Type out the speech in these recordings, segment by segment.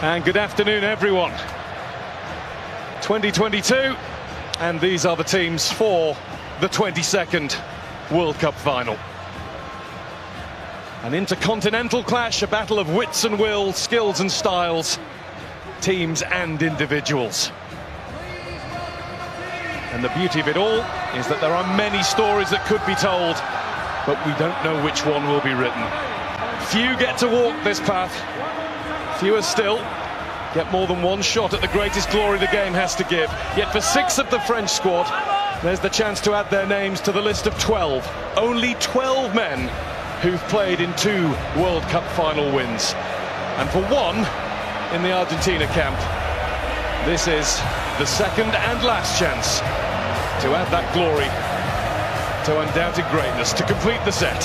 And good afternoon, everyone. 2022, and these are the teams for the 22nd World Cup final. An intercontinental clash, a battle of wits and will, skills and styles, teams and individuals. And the beauty of it all is that there are many stories that could be told, but we don't know which one will be written. Few get to walk this path. Fewer still get more than one shot at the greatest glory the game has to give. Yet for 6 of the French squad, there's the chance to add their names to the list of 12. Only 12 men who've played in 2 World Cup final wins. And for one in the Argentina camp, this is the second and last chance to add that glory to undoubted greatness, to complete the set,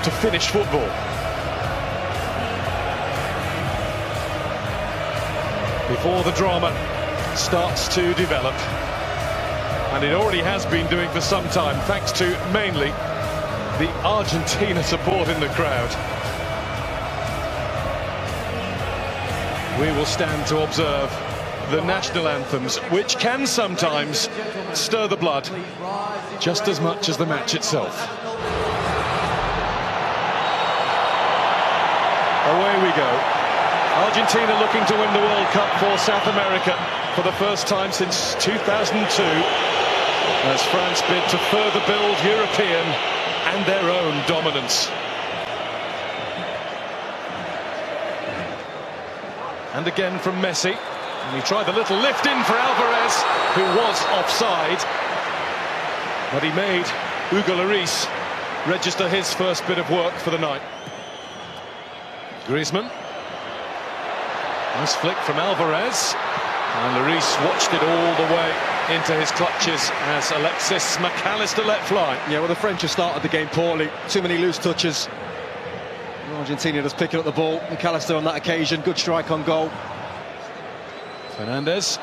to finish football. Before the drama starts to develop, and it already has been doing for some time, thanks to mainly the Argentina support in the crowd. We will stand to observe the national anthems, which can sometimes stir the blood just as much as the match itself. Away we go. Argentina looking to win the World Cup for South America for the first time since 2002, as France bid to further build European and their own dominance. And again from Messi. And he tried the little lift in for Alvarez, who was offside. But he made Hugo Lloris register his first bit of work for the night. Griezmann. Nice flick from Alvarez. And Lloris watched it all the way into his clutches as Alexis McAllister let fly. Yeah, well, the French have started the game poorly. Too many loose touches. Argentina just picking up the ball. McAllister on that occasion. Good strike on goal. Fernandez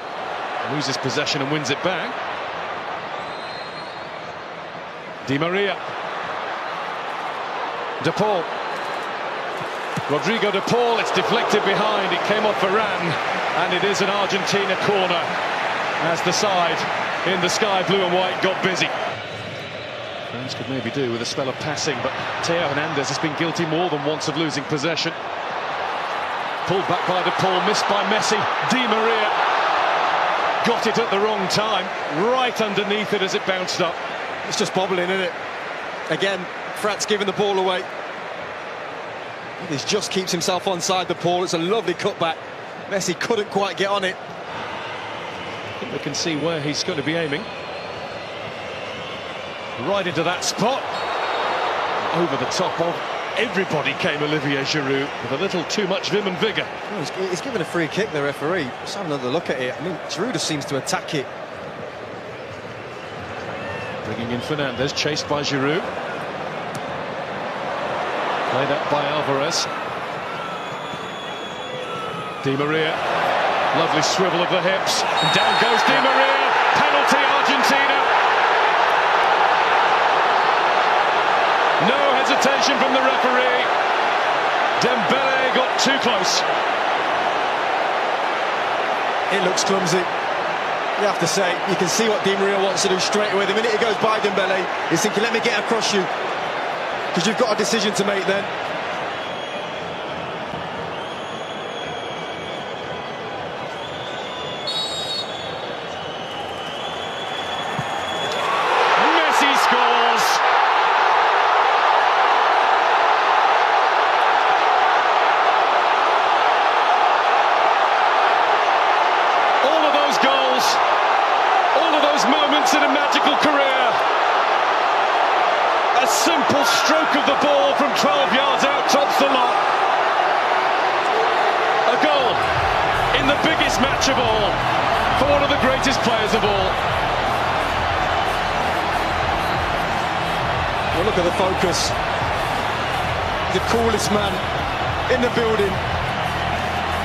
loses possession and wins it back. Di Maria. De Paul. Rodrigo De Paul, it's deflected behind, it came off Varane, and it is an Argentina corner as the side in the sky blue and white got busy. France could maybe do with a spell of passing, but Theo Hernandez has been guilty more than once of losing possession. Pulled back by De Paul, missed by Messi. Di Maria got it at the wrong time, right underneath it as it bounced up. It's just bobbling, isn't it? Again, France giving the ball away. He just keeps himself onside the ball. It's a lovely cutback. Messi couldn't quite get on it. I think we can see where he's going to be aiming. Right into that spot. Over the top of everybody came Olivier Giroud with a little too much vim and vigour. Oh, he's given a free kick, the referee. Let's have another look at it. I mean, Giroud just seems to attack it. Bringing in Fernandez, chased by Giroud. Played up by Alvarez. Di Maria. Lovely swivel of the hips. And down goes Di Maria. Penalty, Argentina. No hesitation from the referee. Dembele got too close. It looks clumsy. You have to say, you can see what Di Maria wants to do straight away. The minute he goes by Dembele, he's thinking, let me get across you. Because you've got a decision to make then. Messi scores! All of those goals, all of those moments in a magical career. A simple stroke of the ball from 12 yards out tops the lot. A goal in the biggest match of all for one of the greatest players of all. Well, look at the focus. The coolest man in the building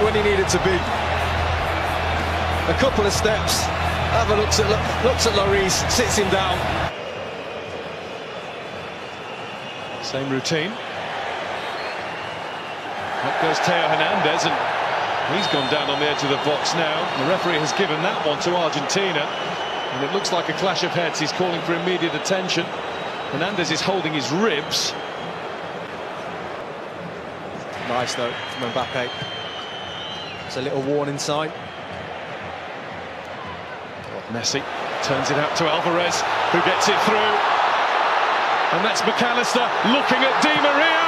when he needed to be. A couple of steps. Have a looks at Lloris, sits him down. Same routine. Up goes Theo Hernandez, and he's gone down on the edge of the box now. The referee has given that one to Argentina, and it looks like a clash of heads. He's calling for immediate attention. Hernandez is holding his ribs. Nice though from Mbappe. It's a little warning sign. Messi turns it out to Alvarez, who gets it through. And that's McAllister looking at Di Maria.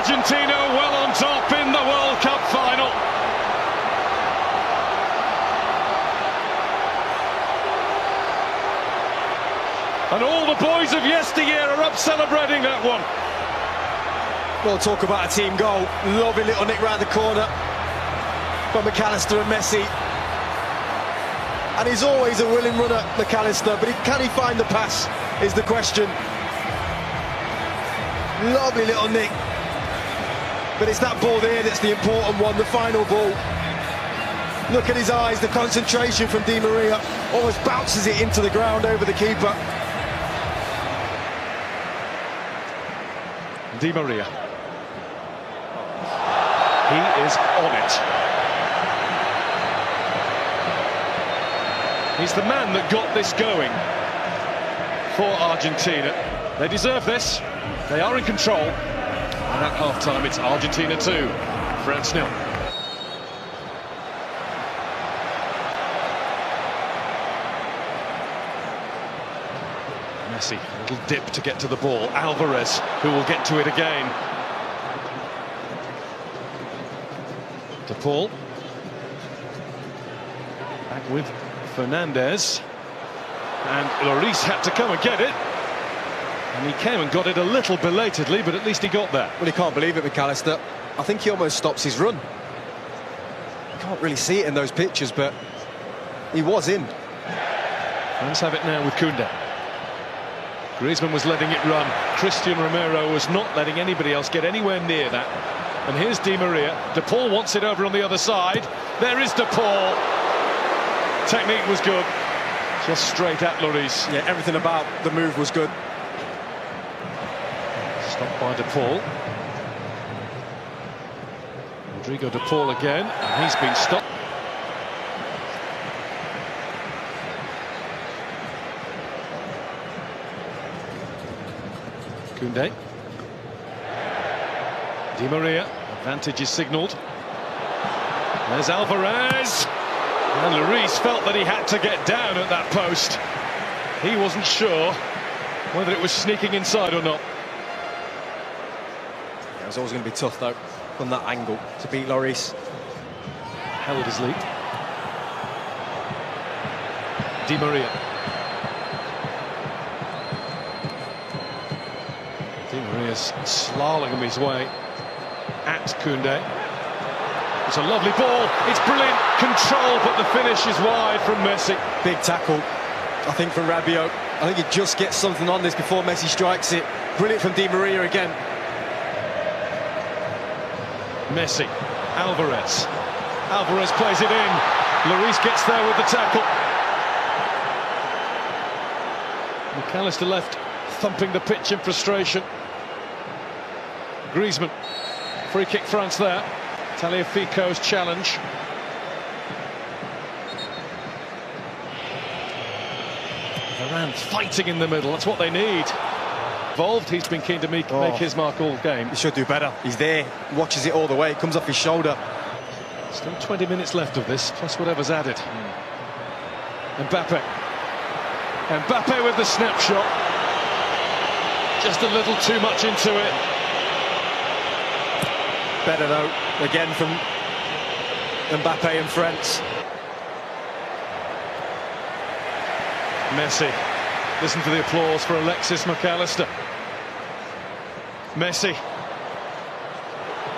Argentina well on top in the World Cup final. And all the boys of yesteryear are up celebrating that one. Well, talk about a team goal. Lovely little nick round the corner from McAllister and Messi. And he's always a willing runner, McAllister, but can he find the pass is the question. Lovely little nick. But it's that ball there that's the important one, the final ball. Look at his eyes, the concentration from Di Maria. Almost bounces it into the ground over the keeper. Di Maria. He is on it. He's the man that got this going for Argentina. They deserve this. They are in control. And at half-time, it's Argentina 2, France 0. Messi, a little dip to get to the ball. Alvarez, who will get to it again. De Paul. Back with Fernandez. And Lloris had to come and get it. And he came and got it a little belatedly, but at least he got there. Well, he can't believe it, McAllister. I think he almost stops his run. You can't really see it in those pictures, but he was in. France have it now with Koundé. Griezmann was letting it run. Christian Romero was not letting anybody else get anywhere near that. And here's Di Maria. De Paul wants it over on the other side. There is De Paul. Technique was good. Just straight at Lloris. Yeah, everything about the move was good. Stopped by De Paul. Rodrigo De Paul again, and he's been stopped. Koundé. Di Maria, advantage is signalled. There's Alvarez. And Lloris felt that he had to get down at that post. He wasn't sure whether it was sneaking inside or not. It was always going to be tough, though, from that angle, to beat Lloris. Held his lead. Di Maria. Di Maria's slaloming his way at Koundé. It's a lovely ball. It's brilliant control, but the finish is wide from Messi. Big tackle, I think, from Rabiot. I think he just gets something on this before Messi strikes it. Brilliant from Di Maria again. Messi, Alvarez. Alvarez plays it in. Lloris gets there with the tackle. McAllister left thumping the pitch in frustration. Griezmann. Free kick France there. Tagliafico's challenge. Varane fighting in the middle. That's what they need. Involved, he's been keen to make his mark all game. He should do better. He's there, watches it all the way. It comes off his shoulder. Still 20 minutes left of this, plus whatever's added. Mbappe. Mbappe with the snapshot. Just a little too much into it. Better though, again from Mbappe and France. Messi. Listen to the applause for Alexis McAllister. Messi.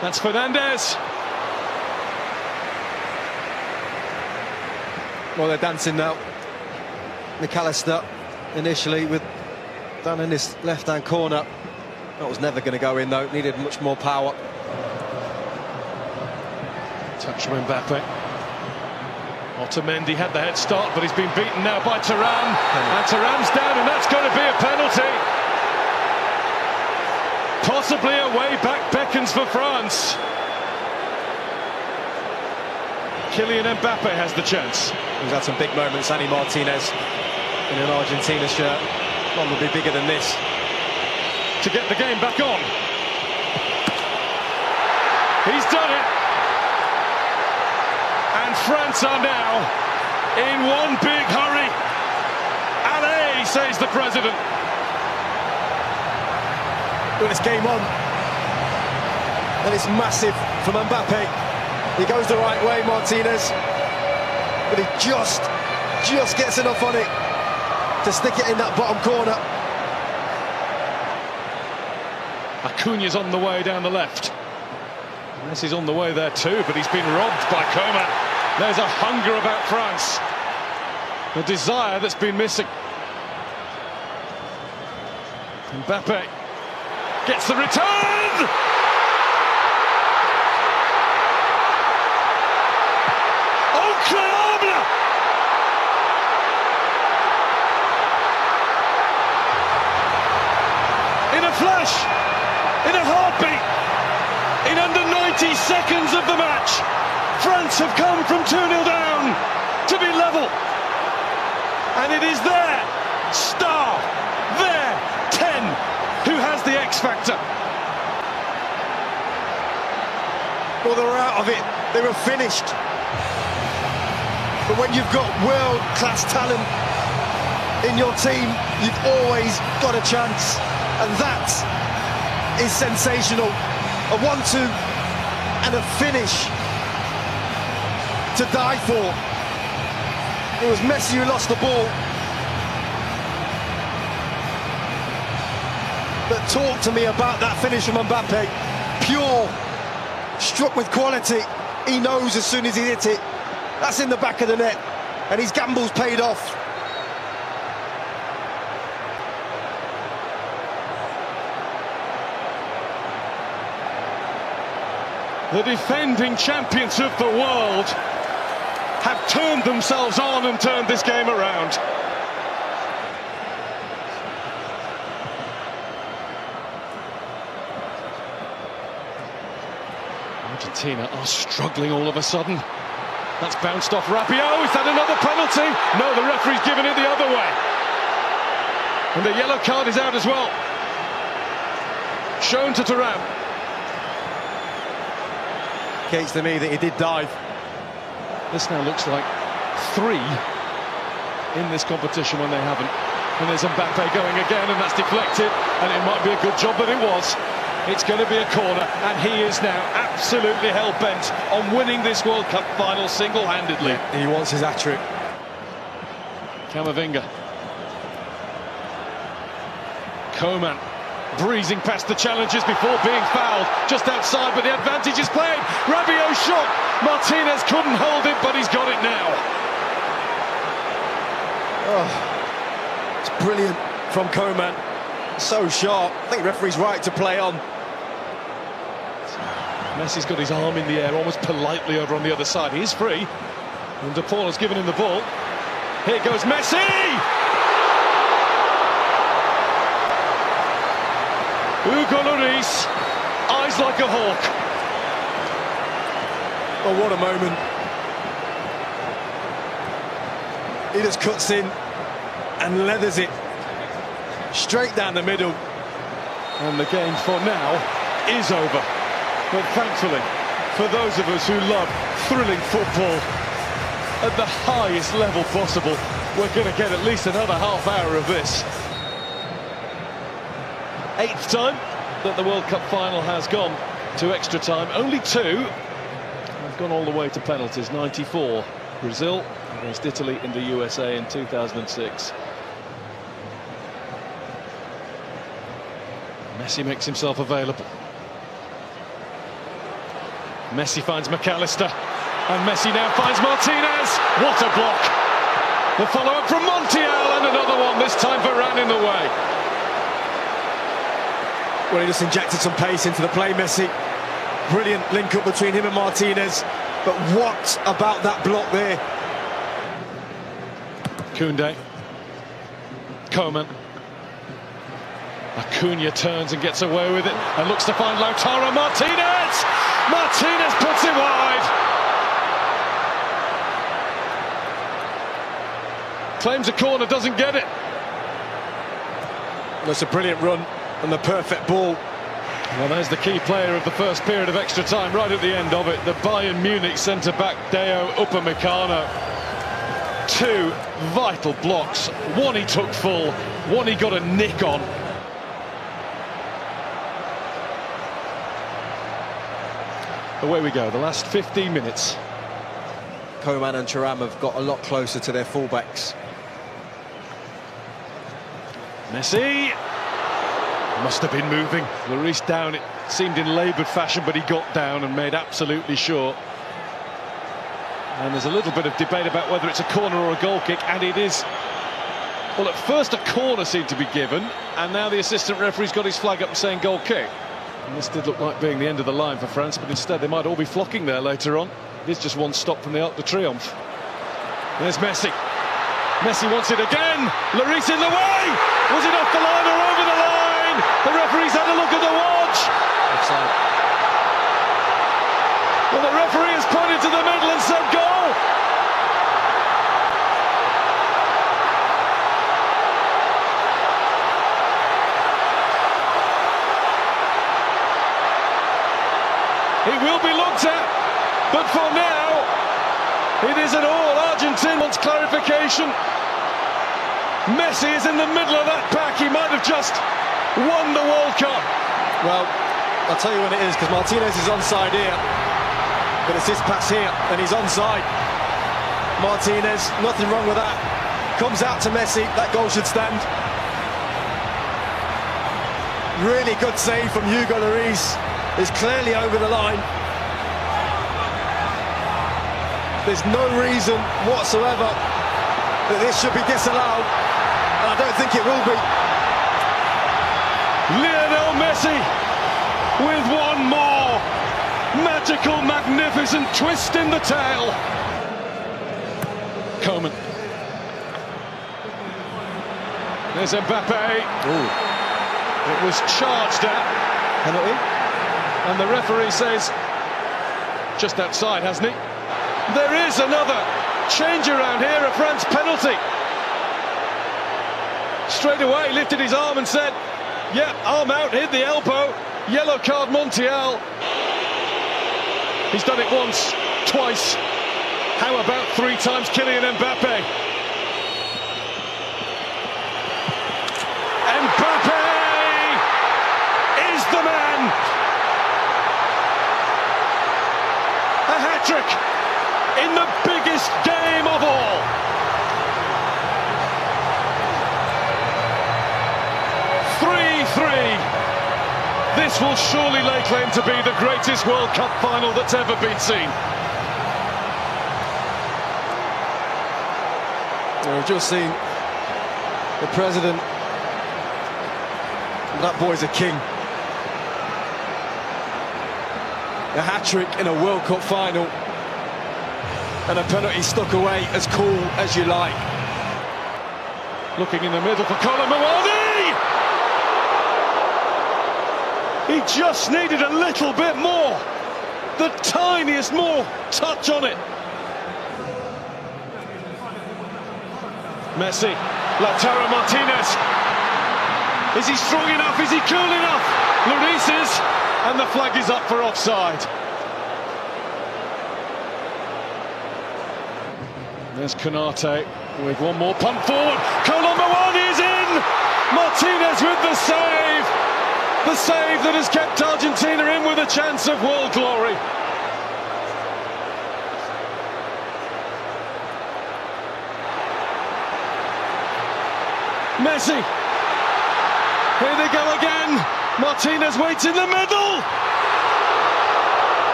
That's Fernandez. Well, they're dancing now. McAllister initially with Down in this left-hand corner. That was never going to go in, though. Needed much more power. Touch from Mbappe. Otamendi had the head start, but he's been beaten now by Thuram. And Thuram's down, and that's going to be a penalty. Possibly a way back beckons for France. Kylian Mbappe has the chance. He's had some big moments, Annie Martinez, in an Argentina shirt. One will be bigger than this. To get the game back on. He's done it. And France are now in one big hurry. Allez, says the president. Well, it's game on. And it's massive from Mbappe. He goes the right way, Martinez. But he just gets enough on it to stick it in that bottom corner. Acuña's on the way down the left. Messi's on the way there too, but he's been robbed by Coman. There's a hunger about France. A desire that's been missing. Mbappe gets the return! Incroyable! In a flash, in a heartbeat, in under 90 seconds of the match, France have come from 2-0 down to be level. And it is their star, their 10, who has the X factor. Well, they were out of it. They were finished. But when you've got world-class talent in your team, you've always got a chance. And that is sensational. A 1-2 and a finish to die for. It was Messi who lost the ball. But talk to me about that finish from Mbappe. Pure, struck with quality. He knows as soon as he hit it, that's in the back of the net. And his gamble's paid off. The defending champions of the world have turned themselves on and turned this game around. Argentina are struggling all of a sudden. That's bounced off Rabiot. Is that another penalty? No, the referee's given it the other way. And the yellow card is out as well. Shown to Thuram. Indicates to me that he did dive. This now looks like 3 in this competition when they haven't. And there's Mbappe going again, and that's deflected, and it might be a good job that it was. It's going to be a corner, and he is now absolutely hell-bent on winning this World Cup final single-handedly. Yeah, he wants his hat-trick. Camavinga. Coman breezing past the challenges before being fouled just outside, but the advantage is played. Rabiot shot. Martinez couldn't hold it, but he's got it now. Oh, it's brilliant from Coman. So sharp. I think the referee's right to play on. Messi's got his arm in the air, almost politely over on the other side. He is free. And De Paul has given him the ball. Here goes Messi! Hugo Lloris, eyes like a hawk. Oh, what a moment. He just cuts in and leathers it straight down the middle. And the game for now is over. But thankfully, for those of us who love thrilling football at the highest level possible, we're going to get at least another half hour of this. 8th time that the World Cup final has gone to extra time. Only 2 have gone all the way to penalties. 94, Brazil against Italy in the USA in 2006. Messi makes himself available. Messi finds McAllister, and Messi now finds Martinez. What a block! The follow-up from Montiel, and another one, this time Varane in the way. Well, he just injected some pace into the play, Messi. Brilliant link up between him and Martinez. But what about that block there? Koundé. Coman. Acuna turns and gets away with it and looks to find Lautaro Martinez! Martinez puts it wide! Claims a corner, doesn't get it. That's a brilliant run and the perfect ball. Well, there's the key player of the first period of extra time, right at the end of it. The Bayern Munich centre-back, Deo Upamecano. Two vital blocks. One he took full, one he got a nick on. Away we go, the last 15 minutes. Coman and Thuram have got a lot closer to their fullbacks. Messi must have been moving. Lloris down, it seemed in laboured fashion, but he got down and made absolutely sure. And there's a little bit of debate about whether it's a corner or a goal kick, and it is. Well, at first a corner seemed to be given, and now the assistant referee's got his flag up and saying goal kick. And this did look like being the end of the line for France, but instead they might all be flocking there later on. It is just one stop from the Arc de Triomphe. There's Messi. Messi wants it again. Lloris in the way. Was it off the line or over the line? The referee's had a look at the watch. Offside. Well, the referee has pointed to the middle and said goal. It will be looked at, but for now, it isn't all. Argentina wants clarification. Messi is in the middle of that pack. He might have just won the World Cup. Well, I'll tell you when it is, because Martinez is onside here. But it's this pass here, and he's onside. Martinez, nothing wrong with that. Comes out to Messi, that goal should stand. Really good save from Hugo Lloris. Is clearly over the line. There's no reason whatsoever that this should be disallowed, and I don't think it will be. Lionel Messi with one more magical, magnificent twist in the tail. Coman. There's Mbappe. Ooh. It was charged at. Penalty? And the referee says, just outside, hasn't he? There is another change around here, a France penalty. Straight away, lifted his arm and said, yeah, arm out, hit the elbow, yellow card Montiel. He's done it once, twice. How about 3 times Kylian Mbappe? Mbappe is the man. A hat-trick in the biggest game of all. This will surely lay claim to be the greatest World Cup final that's ever been seen. We've just seen the president. That boy's a king. A hat-trick in a World Cup final, and a penalty stuck away as cool as you like. Looking in the middle for Kolo Muani! He just needed a little bit more, the tiniest more touch on it. Messi, Lautaro Martinez. Is he strong enough? Is he cool enough? Lloris is, and the flag is up for offside. There's Konate with one more punt forward. Kolo Muani is in! Martinez with the save! The save that has kept Argentina in with a chance of world glory. Messi. Here they go again. Martinez waits in the middle.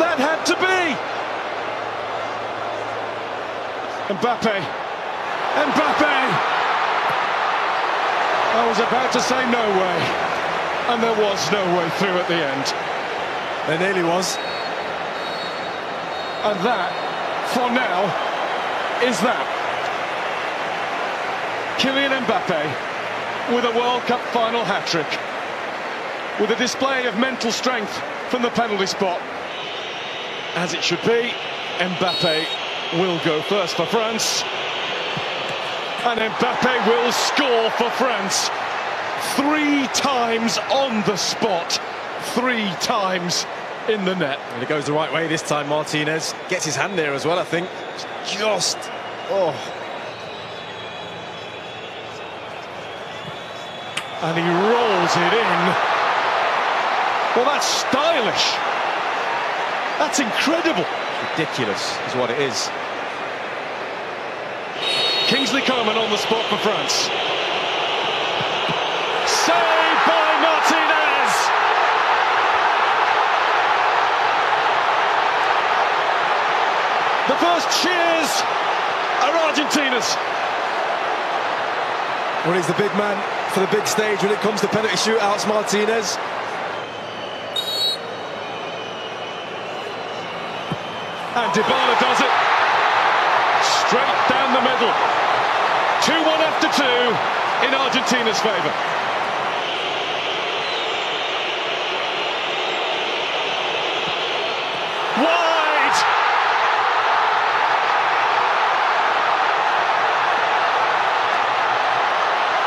That had to be. Mbappe. I was about to say no way, and there was no way through at the end. There nearly was. And that, for now, is that. Kylian Mbappe with a World Cup final hat-trick, with a display of mental strength from the penalty spot. As it should be, Mbappe will go first for France. And Mbappe will score for France. 3 times on the spot. 3 times in the net. And it goes the right way this time. Martinez gets his hand there as well, I think. Just, oh. And he rolls it in. Well, that's stylish. That's incredible. Ridiculous is what it is. Kingsley Coman on the spot for France. Saved by Martinez. The first cheers are Argentina's. Well, he's the big man for the big stage when it comes to penalty shootouts, Martinez. And Dybala does it. Straight down the middle. 2-1 after 2 in Argentina's favour. Wide!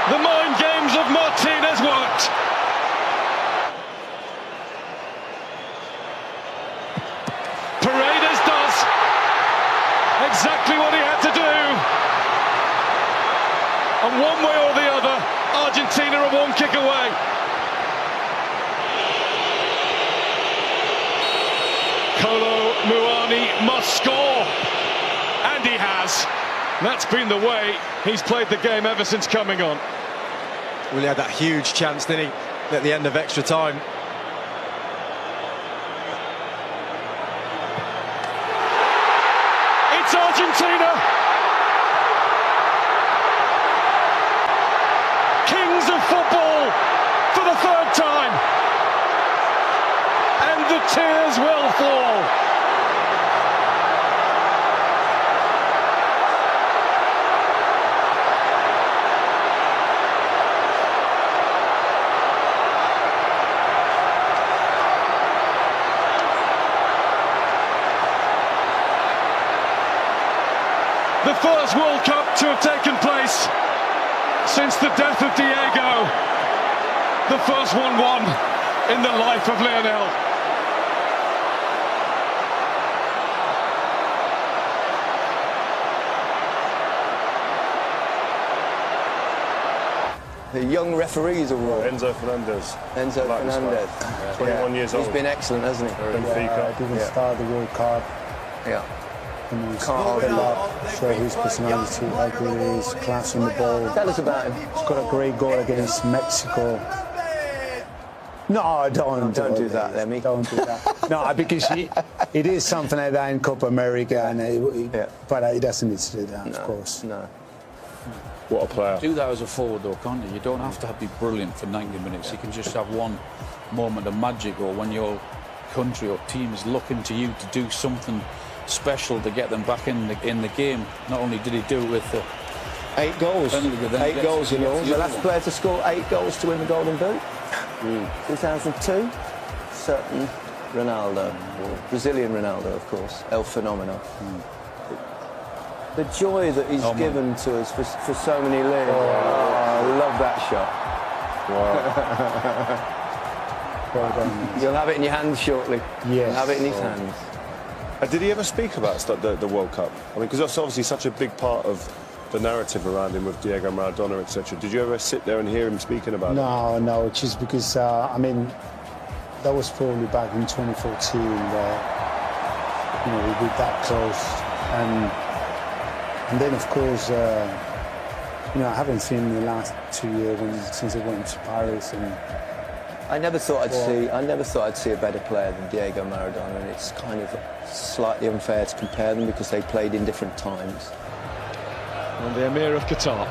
The mind games of Martinez worked. Paredes does exactly what he had to do. And one way or the other, Argentina are 1 kick away. Kolo Muani must score. And he has. That's been the way he's played the game ever since coming on. Well, he had that huge chance, didn't he, at the end of extra time. It's Argentina. Kings of football for the 3rd time. And the tears will fall. The first World Cup to have taken place since the death of Diego. The first one won in the life of Lionel. The young referees award. Enzo Fernandez. Enzo Fernandez. 21 years old. He's been excellent, hasn't he? Benfica. Didn't start the World Cup. Yeah. And he's Can't hold fed him up, show his personality, how good he is, class on the ball. Tell us about him. He's got a great goal against Mexico. No, don't do that, Lemmy. Don't do that. No, because it is something like that in Copa America, and but he doesn't need to do that, of course. No. What a player. Do that as a forward though, can't you? You don't have to be brilliant for 90 minutes. You can just have one moment of magic, or when your country or team is looking to you to do something special to get them back in the game. Not only did he do it with the 8 goals. penalty, but then 8 goals in all. The last player to score 8 goals to win the Golden Boot. 2002. Certain Ronaldo. Brazilian Ronaldo, of course. El Fenomeno. The joy that he's given to us for so many years. Oh, I love that shot. Wow. Well done. You'll have it in your hands shortly. Yes. You'll have it in his hands. Did he ever speak about the World Cup? I mean, because that's obviously such a big part of the narrative around him with Diego Maradona, etc. Did you ever sit there and hear him speaking about it? No, just because, I mean, that was probably back in 2014 where, you know, we did that close. And then, of course, you know, I haven't seen him the last 2 years since I went to Paris. And I never thought I'd see a better player than Diego Maradona, and it's kind of slightly unfair to compare them because they played in different times. And the Emir of Qatar.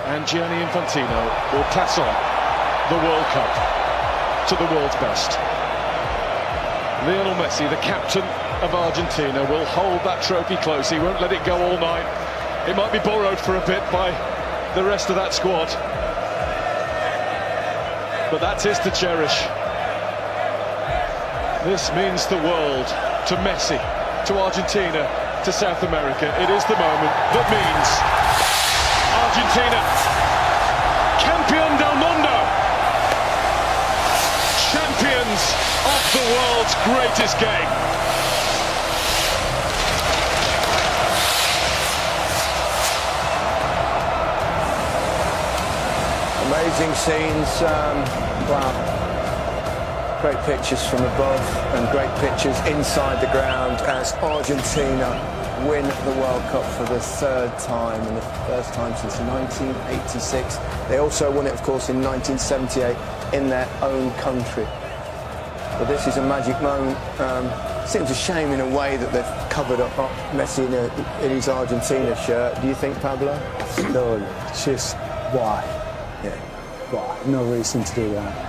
and Gianni Infantino will pass on the World Cup to the world's best. Lionel Messi, the captain of Argentina, will hold that trophy close. He won't let it go all night. It might be borrowed for a bit by the rest of that squad, but that's his to cherish. This means the world to Messi, to Argentina, to South America. It is the moment that means Argentina, campeón del mundo, champions of the world's greatest game. Amazing scenes, wow. Great pictures from above and great pictures inside the ground as Argentina win the World Cup for the third time, and the first time since 1986. They also won it, of course, in 1978 in their own country. But this is a magic moment. Seems a shame in a way that they've covered up Messi in his Argentina shirt. Do you think, Pablo? No, just why? Yeah. Why? No reason to do that.